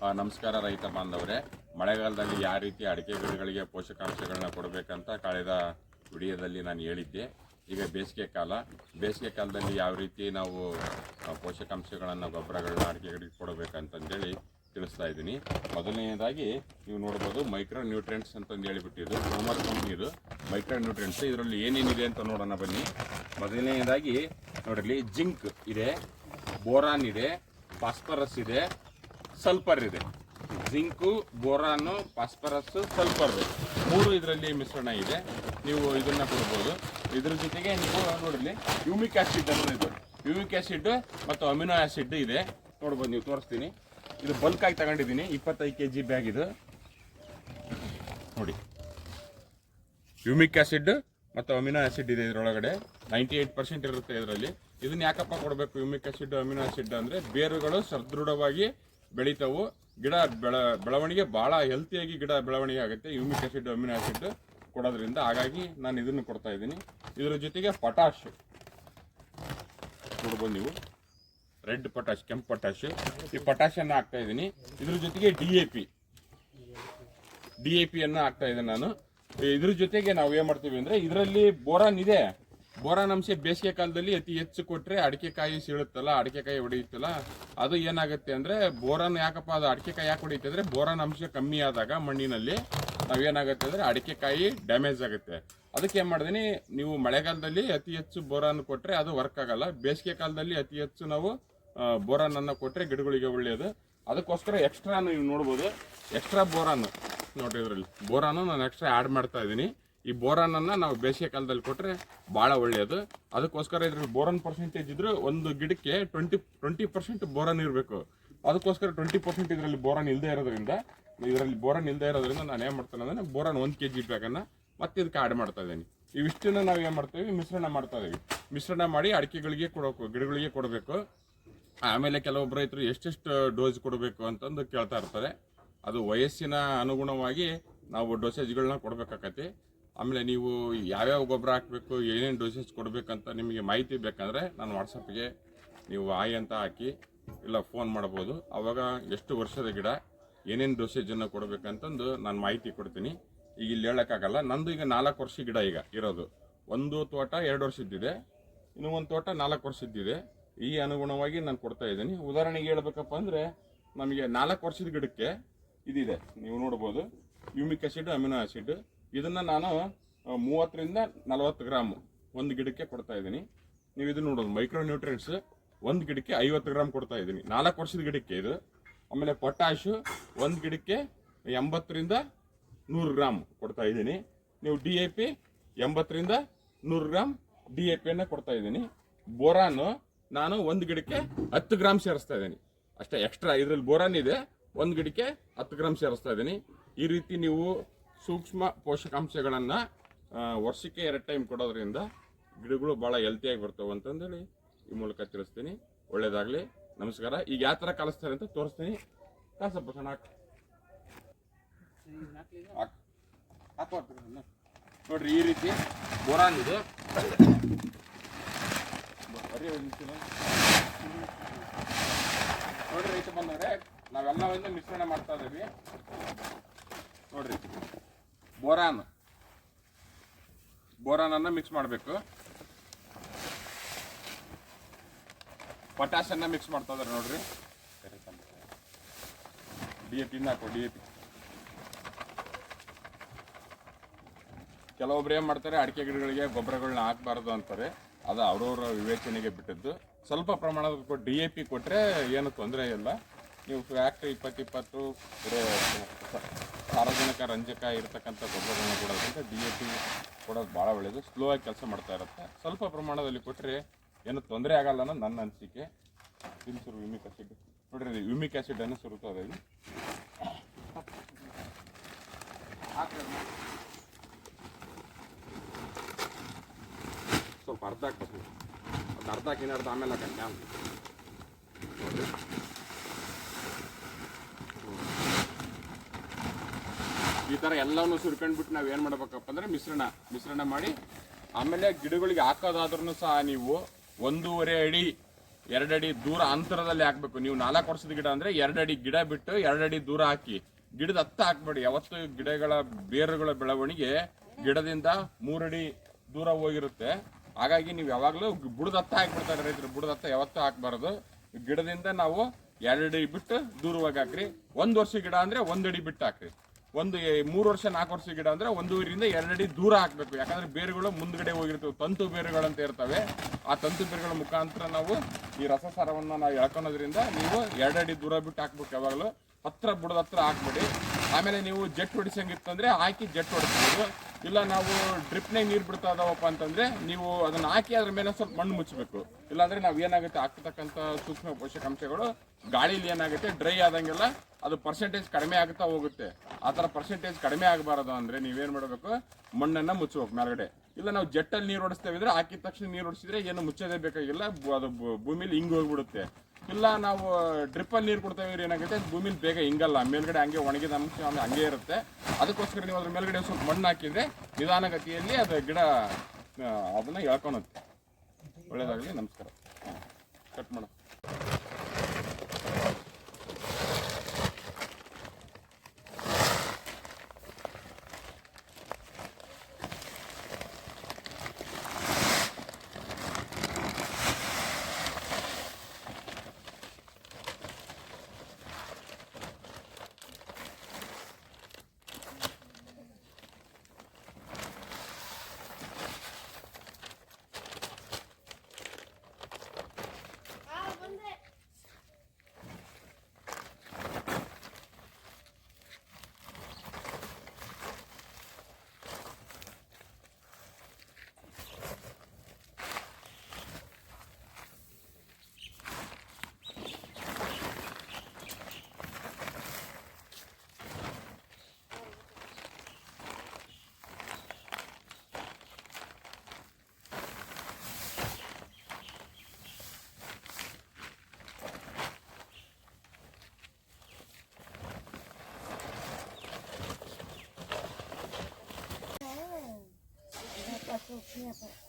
ನಮಸ್ಕಾರ ರೈತ ಬಾಂಧವರೇ. ಮಳೆಗಾಲದಲ್ಲಿ ಯಾವ ರೀತಿ ಅಡಿಕೆ ಗಿಡಗಳಿಗೆ ಪೋಷಕಾಂಶಗಳನ್ನ ಕೊಡಬೇಕಂತ ಕಳೆದ ವಿಡಿಯೋದಲ್ಲಿ ನಾನು ಹೇಳಿದ್ದೆ. ಈಗ ಬೇಸಿಗೆ ಕಾಲದಲ್ಲಿ ಯಾವ ರೀತಿ ನಾವು ಪೋಷಕಾಂಶಗಳನ್ನು ಗೊಬ್ಬರಗಳನ್ನ ಅಡಿಕೆ ಗಿಡಕ್ಕೆ ಕೊಡಬೇಕಂತಂದೇಳಿ ತಿಳಿಸ್ತಾ ಇದ್ದೀನಿ. ಮೊದಲನೇದಾಗಿ ನೀವು ನೋಡ್ಬೋದು ಮೈಕ್ರೋ ನ್ಯೂಟ್ರಿಯೆಂಟ್ಸ್ ಅಂತಂದು ಹೇಳಿಬಿಟ್ಟಿದ್ದು ಗ್ರೋಮರ್ ಕಂಪ್ನಿದು ಮೈಕ್ರೋ ನ್ಯೂಟ್ರಿಯೆಂಟ್ಸ್. ಇದರಲ್ಲಿ ಏನೇನಿದೆ ಅಂತ ನೋಡೋಣ ಬನ್ನಿ. ಮೊದಲನೇದಾಗಿ ನೋಡಿರಲಿ, ಜಿಂಕ್ ಇದೆ, ಬೋರಾನ್ ಇದೆ, ಫಾಸ್ಫರಸ್ ಇದೆ, ಸಲ್ಫರ್ ಇದೆ. ಜಿಂಕು, ಬೋರಾನು, ಫಾಸ್ಫರಸ್, ಸಲ್ಫರ್ ಮೂರು ಇದರಲ್ಲಿ ಮಿಶ್ರಣ ಇದೆ. ನೀವು ಇದನ್ನ ಕೊಡ್ಬೋದು. ಇದ್ರ ಜೊತೆಗೆ ನೀವು ನೋಡಿರಲಿ ಯೂಮಿಕ್ ಆಸಿಡ್ ಅನ್ನೋದು ಇದು. ಯೂಮಿಕ್ ಆಸಿಡ್ ಮತ್ತು ಅಮಿನೋ ಆಸಿಡ್ ಇದೆ. ನೋಡ್ಬೋದು, ನೀವು ತೋರಿಸ್ತೀನಿ. ಇದು ಬಲ್ಕ್ ಆಗಿ ತಗೊಂಡಿದ್ದೀನಿ, 25 kg ಬ್ಯಾಗ್ ಇದು ನೋಡಿ. ಯೂಮಿಕ್ ಆಸಿಡ್ ಮತ್ತು ಅಮಿನೋ ಆಸಿಡ್ ಇದೆ ಇದರೊಳಗಡೆ. 98% ಇರುತ್ತೆ ಇದರಲ್ಲಿ. ಇದನ್ನ ಯಾಕಪ್ಪ ಕೊಡಬೇಕು ಯೂಮಿಕ್ ಆಸಿಡ್, ಅಮಿನೋ ಆಸಿಡ್ ಅಂದರೆ ಬೇರುಗಳು ಸದೃಢವಾಗಿ ಬೆಳೀತಾವು, ಗಿಡ ಬೆಳವಣಿಗೆ ಭಾಳ ಹೆಲ್ತಿಯಾಗಿ ಗಿಡ ಬೆಳವಣಿಗೆ ಆಗುತ್ತೆ ಯೂಮಿಕ್ ಆಸಿಡ್, ಅಮಿನೋ ಆಸಿಡ್ ಕೊಡೋದ್ರಿಂದ. ಹಾಗಾಗಿ ನಾನು ಇದನ್ನು ಕೊಡ್ತಾ ಇದ್ದೀನಿ. ಇದರ ಜೊತೆಗೆ ಪೊಟ್ಯಾಶ್ ನೋಡ್ಬೋದು ನೀವು, ರೆಡ್ ಪೊಟ್ಯಾಶ್, ಕೆಂಪು ಪೊಟ್ಯಾಶ್, ಈ ಪೊಟ್ಯಾಶನ್ನು ಹಾಕ್ತಾ ಇದ್ದೀನಿ. ಇದ್ರ ಜೊತೆಗೆ DAP ಅನ್ನು ಹಾಕ್ತಾ ಇದ್ದೀನಿ ನಾನು. ಇದ್ರ ಜೊತೆಗೆ ನಾವು ಏನು ಮಾಡ್ತೀವಿ ಅಂದರೆ, ಇದರಲ್ಲಿ ಬೋರಾನ್ ಇದೆ. ಬೋರಾನ್ ಅಂಶ ಬೇಸಿಗೆ ಕಾಲದಲ್ಲಿ ಅತಿ ಹೆಚ್ಚು ಕೊಟ್ಟರೆ ಅಡಿಕೆಕಾಯಿ ಸೀಳುತ್ತಲ್ಲ, ಅಡಿಕೆಕಾಯಿ ಹೊಡೆಯುತ್ತಲ್ಲ, ಅದು ಏನಾಗುತ್ತೆ ಅಂದರೆ ಬೋರಾನ್ ಯಾಕಪ್ಪ ಅದು ಅಡಿಕೆಕಾಯಿ ಯಾಕೆ ಹೊಡೆಯುತ್ತೆ ಅಂದರೆ, ಬೋರಾನ್ ಅಂಶ ಕಮ್ಮಿ ಆದಾಗ ಮಣ್ಣಿನಲ್ಲಿ ನಾವೇನಾಗುತ್ತೆ ಅಂದರೆ ಅಡಿಕೆಕಾಯಿ ಡ್ಯಾಮೇಜ್ ಆಗುತ್ತೆ. ಅದಕ್ಕೆ ಏನು ಮಾಡಿದೀನಿ, ನೀವು ಮಳೆಗಾಲದಲ್ಲಿ ಅತಿ ಹೆಚ್ಚು ಬೋರಾನ್ ಕೊಟ್ಟರೆ ಅದು ವರ್ಕ್ ಆಗಲ್ಲ. ಬೇಸಿಗೆ ಕಾಲದಲ್ಲಿ ಅತಿ ಹೆಚ್ಚು ನಾವು ಬೋರಾನನ್ನು ಕೊಟ್ಟರೆ ಗಿಡಗಳಿಗೆ ಒಳ್ಳೆಯದು. ಅದಕ್ಕೋಸ್ಕರ ಎಕ್ಸ್ಟ್ರಾ ನೀವು ನೋಡ್ಬೋದು, ಎಕ್ಸ್ಟ್ರಾ ಬೋರಾನ್ ನೋಡಿರಿ, ಇದರಲ್ಲಿ ಬೋರಾನು ನಾನು ಎಕ್ಸ್ಟ್ರಾ ಆ್ಯಡ್ ಮಾಡ್ತಾ ಇದ್ದೀನಿ. ಈ ಬೋರಾನನ್ನು ನಾವು ಬೇಸಿಗೆ ಕಾಲದಲ್ಲಿ ಕೊಟ್ಟರೆ ಭಾಳ ಒಳ್ಳೆಯದು. ಅದಕ್ಕೋಸ್ಕರ ಇದರಲ್ಲಿ ಬೋರಾನ್ ಪರ್ಸೆಂಟೇಜ್ ಇದ್ರೂ ಒಂದು ಗಿಡಕ್ಕೆ 20% ಬೋರಾನ್ ಇರಬೇಕು. ಅದಕ್ಕೋಸ್ಕರ 20% ಇದರಲ್ಲಿ ಬೋರಾನ್ ಇಲ್ಲದೆ ಇರೋದ್ರಿಂದ ನಾನು ಏನು ಮಾಡ್ತೇನೆ ಅಂದರೆ ಬೋರಾನ್ 1 kg ಬ್ಯಾಗನ್ನು ಮತ್ತೆ ಇದಕ್ಕೆ ಆ್ಯಡ್ ಮಾಡ್ತಾ ಇದ್ದೀನಿ. ಇವಿಷ್ಟನ್ನು ನಾವು ಏನು ಮಾಡ್ತೀವಿ, ಮಿಶ್ರಣ ಮಾಡ್ತಾ ಇದ್ದೀವಿ. ಮಿಶ್ರಣ ಮಾಡಿ ಅಡಿಕೆಗಳಿಗೆ ಕೊಡಬೇಕು, ಗಿಡಗಳಿಗೆ ಕೊಡಬೇಕು. ಆಮೇಲೆ ಕೆಲವೊಬ್ಬರು ರೈತರು ಎಷ್ಟೆಷ್ಟು ಡೋಸ್ ಕೊಡಬೇಕು ಅಂತಂದು ಕೇಳ್ತಾ ಇರ್ತಾರೆ. ಅದು ವಯಸ್ಸಿನ ಅನುಗುಣವಾಗಿ ನಾವು ಡೋಸೇಜ್ಗಳನ್ನ ಕೊಡಬೇಕಾಗತ್ತೆ. ಆಮೇಲೆ ನೀವು ಯಾವ್ಯಾವ ಗೊಬ್ಬರ ಹಾಕಬೇಕು, ಏನೇನು ಡೋಸೇಜ್ ಕೊಡಬೇಕಂತ ನಿಮಗೆ ಮಾಹಿತಿ ಬೇಕಂದರೆ ನಾನು ವಾಟ್ಸಪ್ಗೆ ನೀವು ಆಯ್ ಅಂತ ಹಾಕಿ ಇಲ್ಲ ಫೋನ್ ಮಾಡ್ಬೋದು. ಆವಾಗ ಎಷ್ಟು ವರ್ಷದ ಗಿಡ, ಏನೇನು ಡೋಸೇಜನ್ನು ಕೊಡಬೇಕಂತಂದು ನಾನು ಮಾಹಿತಿ ಕೊಡ್ತೀನಿ. ಈಗ ಇಲ್ಲಿ ಹೇಳೋಕ್ಕಾಗಲ್ಲ. ನಂದು ಈಗ 4 ವರ್ಷ ಗಿಡ ಈಗ ಇರೋದು. ಒಂದು ತೋಟ 2 ವರ್ಷದ್ದಿದೆ, ಇನ್ನೂ ಒಂದು ತೋಟ 4 ವರ್ಷದ್ದಿದೆ. ಈ ಅನುಗುಣವಾಗಿ ನಾನು ಕೊಡ್ತಾ ಇದ್ದೀನಿ. ಉದಾಹರಣೆಗೆ ಹೇಳ್ಬೇಕಪ್ಪ ಅಂದರೆ, ನಮಗೆ 4 ವರ್ಷದ ಗಿಡಕ್ಕೆ ಇದಿದೆ, ನೀವು ನೋಡ್ಬೋದು, ಯೂಮಿಕ್ ಆಸಿಡ್, ಅಮಿನೋ ಆಸಿಡ್. ಇದನ್ನು ನಾನು 30 ರಿಂದ 40 ಗ್ರಾಮ್ ಒಂದು ಗಿಡಕ್ಕೆ ಕೊಡ್ತಾ ಇದ್ದೀನಿ. ನೀವು ಇದು ನೋಡೋದು ಮೈಕ್ರೋ ನ್ಯೂಟ್ರಿಯೆಂಟ್ಸ್ ಒಂದು ಗಿಡಕ್ಕೆ 50 ಗ್ರಾಮ್ ಕೊಡ್ತಾ ಇದ್ದೀನಿ, 4 ವರ್ಷದ ಗಿಡಕ್ಕೆ ಇದು. ಆಮೇಲೆ ಪೊಟ್ಯಾಶು ಒಂದು ಗಿಡಕ್ಕೆ 80 ರಿಂದ 100 ಗ್ರಾಮ್ ಕೊಡ್ತಾ ಇದ್ದೀನಿ. ನೀವು DAP 80 ರಿಂದ 100 ಗ್ರಾಮ್ DAPಯನ್ನು ಕೊಡ್ತಾ ಇದ್ದೀನಿ. ಬೋರಾನು ನಾನು ಒಂದು ಗಿಡಕ್ಕೆ 10 ಗ್ರಾಮ್ ಸೇರಿಸ್ತಾ ಇದ್ದೀನಿ ಅಷ್ಟೇ. ಎಕ್ಸ್ಟ್ರಾ ಇದರಲ್ಲಿ ಬೋರಾನ್ ಇದೆ, ಒಂದು ಗಿಡಕ್ಕೆ 10 ಗ್ರಾಮ್ ಸೇರಿಸ್ತಾ ಇದ್ದೀನಿ. ಈ ರೀತಿ ನೀವು ಸೂಕ್ಷ್ಮ ಪೋಷಕಾಂಶಗಳನ್ನು ವರ್ಷಕ್ಕೆ 2 ಟೈಮ್ ಕೊಡೋದ್ರಿಂದ ಗಿಡಗಳು ಭಾಳ ಹೆಲ್ತಿಯಾಗಿ ಬರ್ತವೆ ಅಂತಂದೇಳಿ ಈ ಮೂಲಕ ತಿಳಿಸ್ತೀನಿ. ಒಳ್ಳೇದಾಗಲಿ, ನಮಸ್ಕಾರ. ಈಗ ಯಾವ ಥರ ಕಲಿಸ್ತಾರೆ ಅಂತ ತೋರಿಸ್ತೀನಿ. ಸ್ವಲ್ಪ ಚೆನ್ನಾಗಿ ನೋಡ್ರಿ, ಈ ರೀತಿ ಬೋರಾನ್ ಇದೆ. ನೋಡ್ರಿ ರೈತ ಬಂದವ್ರೆ, ನಾವೆಲ್ಲವನ್ನು ಮಿಶ್ರಣ ಮಾಡ್ತಾ ಇದ್ದೀವಿ. ನೋಡ್ರಿ, ಬೋರಾನನ್ನು ಮಿಕ್ಸ್ ಮಾಡಬೇಕು, ಪೊಟ್ಯಾಶನ್ನು ಮಿಕ್ಸ್ ಮಾಡ್ತಾ ಇದ್ದಾರೆ. ನೋಡ್ರಿ, DAP ಹಾಕೋ. DAP ಕೆಲವೊಬ್ರು ಏನು ಮಾಡ್ತಾರೆ, ಅಡಿಕೆ ಗಿಡಗಳಿಗೆ ಗೊಬ್ಬರಗಳನ್ನ ಹಾಕಬಾರ್ದು ಅಂತಾರೆ. ಅದು ಅವ್ರವ್ರ ವಿವೇಚನೆಗೆ ಬಿಟ್ಟಿದ್ದು. ಸ್ವಲ್ಪ ಪ್ರಮಾಣದ DAP ಕೊಟ್ಟರೆ ಏನು ತೊಂದರೆ ಇಲ್ಲ. ನೀವು ಫ್ಯಾಕ್ಟ್ರಿ 20-20 ಸಾರ್ವಜನಿಕ ರಂಜಕ ಇರತಕ್ಕಂಥ ಗೊಬ್ಬರಗಳನ್ನ ಕೊಡೋದ್ರಿಂದ DAP ಕೊಡೋದು ಭಾಳ ಒಳ್ಳೆಯದು. ಸ್ಲೋ ಆಗಿ ಕೆಲಸ ಮಾಡ್ತಾ ಇರುತ್ತೆ. ಸ್ವಲ್ಪ ಪ್ರಮಾಣದಲ್ಲಿ ಕೊಟ್ಟರೆ ಏನು ತೊಂದರೆ ಆಗಲ್ಲ ಅನ್ನೋ ನನ್ನ ಅನಿಸಿಕೆ. ತಿನ್ಸರು ಯೂಮಿಕ್ ಆಸಿಡ್ ನೋಡ್ರಿ, ಯೂಮಿಕ್ ಆಸಿಡನ್ನು ಸುರುತ್ತದೆ. ಸ್ವಲ್ಪ ಅರ್ಧ ಹಾಕ್ಬೇಕು, ಅದು ಅರ್ಧ ಹಾಕಿನರ್ಧ ಆಮೇಲೆ ಹಾಕಂತ ನೋಡ್ರಿ. ಈ ಥರ ಎಲ್ಲವನ್ನೂ ಸುರ್ಕೊಂಡ್ಬಿಟ್ಟು ನಾವು ಏನು ಮಾಡ್ಬೇಕಪ್ಪ ಅಂದರೆ ಮಿಶ್ರಣ ಮಾಡಿ ಆಮೇಲೆ ಗಿಡಗಳಿಗೆ ಹಾಕೋದಾದ್ರೂ ಸಹ ನೀವು 1.5 ಅಡಿ 2 ಅಡಿ ದೂರ ಅಂತರದಲ್ಲಿ ಹಾಕ್ಬೇಕು. ನೀವು 4 ವರ್ಷದ ಗಿಡ ಅಂದ್ರೆ 2 ಅಡಿ ಗಿಡ ಬಿಟ್ಟು 2 ಅಡಿ ದೂರ ಹಾಕಿ. ಗಿಡದ ಹತ್ತ ಹಾಕ್ಬೇಡಿ. ಯಾವತ್ತು ಗಿಡಗಳ ಬೇರುಗಳ ಬೆಳವಣಿಗೆ ಗಿಡದಿಂದ 3 ಅಡಿ ದೂರ ಹೋಗಿರುತ್ತೆ. ಹಾಗಾಗಿ ನೀವು ಯಾವಾಗಲೂ ಬುಡದ ಹತ್ತ ಹಾಕ್ಬಿಡ್ತಾರೆ ರೈತರು. ಬುಡದ ಹತ್ತ ಯಾವತ್ತೂ ಹಾಕ್ಬಾರ್ದು. ಗಿಡದಿಂದ ನಾವು 2 ಅಡಿ ಬಿಟ್ಟು ದೂರವಾಗಿ ಹಾಕ್ರಿ. 1 ವರ್ಷ ಗಿಡ ಅಂದ್ರೆ 1 ಅಡಿ ಬಿಟ್ಟು ಹಾಕ್ರಿ. 3 ವರ್ಷ 4 ವರ್ಷ ಗಿಡ ಅಂದ್ರೆ 1.5 ರಿಂದ 2 ಅಡಿ ದೂರ ಹಾಕ್ಬೇಕು. ಯಾಕಂದ್ರೆ ಬೇರುಗಳು ಮುಂದ್ಗಡೆ ಹೋಗಿರ್ತವೆ, ತಂತು ಬೇರುಗಳಂತ ಇರ್ತವೆ. ಆ ತಂತು ಬೇರುಗಳ ಮುಖಾಂತರ ನಾವು ಈ ರಸಸಾರವನ್ನ ನಾವು ಎಳ್ಕೊಳೋದ್ರಿಂದ ನೀವು 2 ಅಡಿ ದೂರ ಬಿಟ್ಟು ಹಾಕ್ಬೇಕು. ಯಾವಾಗಲೂ ಬುಡದ ಹತ್ರ ಹಾಕ್ಬೇಡಿ. ಆಮೇಲೆ ನೀವು ಜೆಟ್ ಹೊಡಿಸಂಗಿತ್ತಂದ್ರೆ ಹಾಕಿ ಜೆಟ್ ಹೊಡಿಸ್ಬೋದು. ಇಲ್ಲ ನಾವು ಡ್ರಿಪ್ನಾಗ ನೀರು ಬಿಡ್ತಾ ಇದಾವಪ್ಪ ಅಂತಂದ್ರೆ ನೀವು ಅದನ್ನ ಹಾಕಿ ಅದ್ರ ಮೇಲೆ ಸ್ವಲ್ಪ ಮಣ್ಣು ಮುಚ್ಚಬೇಕು. ಇಲ್ಲಾಂದ್ರೆ ನಾವು ಏನಾಗುತ್ತೆ ಆಗ್ತಕ್ಕಂಥ ಸೂಕ್ಷ್ಮ ಪೋಷಕಾಂಶಗಳು ಗಾಳಿಲಿ ಏನಾಗುತ್ತೆ ಡ್ರೈ ಆದಂಗೆಲ್ಲ ಅದು ಪರ್ಸೆಂಟೇಜ್ ಕಡಿಮೆ ಆಗುತ್ತಾ ಹೋಗುತ್ತೆ. ಆ ಥರ ಪರ್ಸೆಂಟೇಜ್ ಕಡಿಮೆ ಆಗಬಾರದು ಅಂದ್ರೆ ನೀವೇನು ಮಾಡಬೇಕು, ಮಣ್ಣನ್ನು ಮುಚ್ಚಬೇಕು ಮೇಲ್ಗಡೆ. ಇಲ್ಲ ನಾವು ಜೆಟ್ಟಲ್ಲಿ ನೀರು ಹೊಡಿಸ್ತೇವೆ ಅಂದ್ರೆ ಹಾಕಿದ ತಕ್ಷಣ ನೀರು ಹೊಡಿಸಿದ್ರೆ ಏನು ಮುಚ್ಚೋದೇ ಬೇಕಾಗಿಲ್ಲ, ಅದು ಭೂಮಿಲಿ ಹಿಂಗೆ ಹೋಗ್ಬಿಡುತ್ತೆ. ಇಲ್ಲ ನಾವು ಡ್ರಿಪ್ಪಲ್ಲಿ ನೀರು ಕೊಡ್ತೇವೆ ಏನಾಗುತ್ತೆ ಭೂಮಿಲಿ ಬೇಗ ಹಿಂಗಲ್ಲ, ಮೇಲ್ಗಡೆ ಹಂಗೆ ಒಣಗಿದ ಅಂಶ ಹಂಗೆ ಇರುತ್ತೆ. ಅದಕ್ಕೋಸ್ಕರ ನೀವು ಅದ್ರ ಮೇಲ್ಗಡೆ ಸ್ವಲ್ಪ ಮಣ್ಣು ಹಾಕಿದ್ರೆ ನಿಧಾನಗತಿಯಲ್ಲಿ ಅದು ಗಿಡ ಅದನ್ನ ಎಳ್ಕೊಳುತ್ತೆ. ಒಳ್ಳೇದಾಗಲಿ. ನಮಸ್ಕಾರ. ಕಟ್ ಮಾಡ. Yeah, but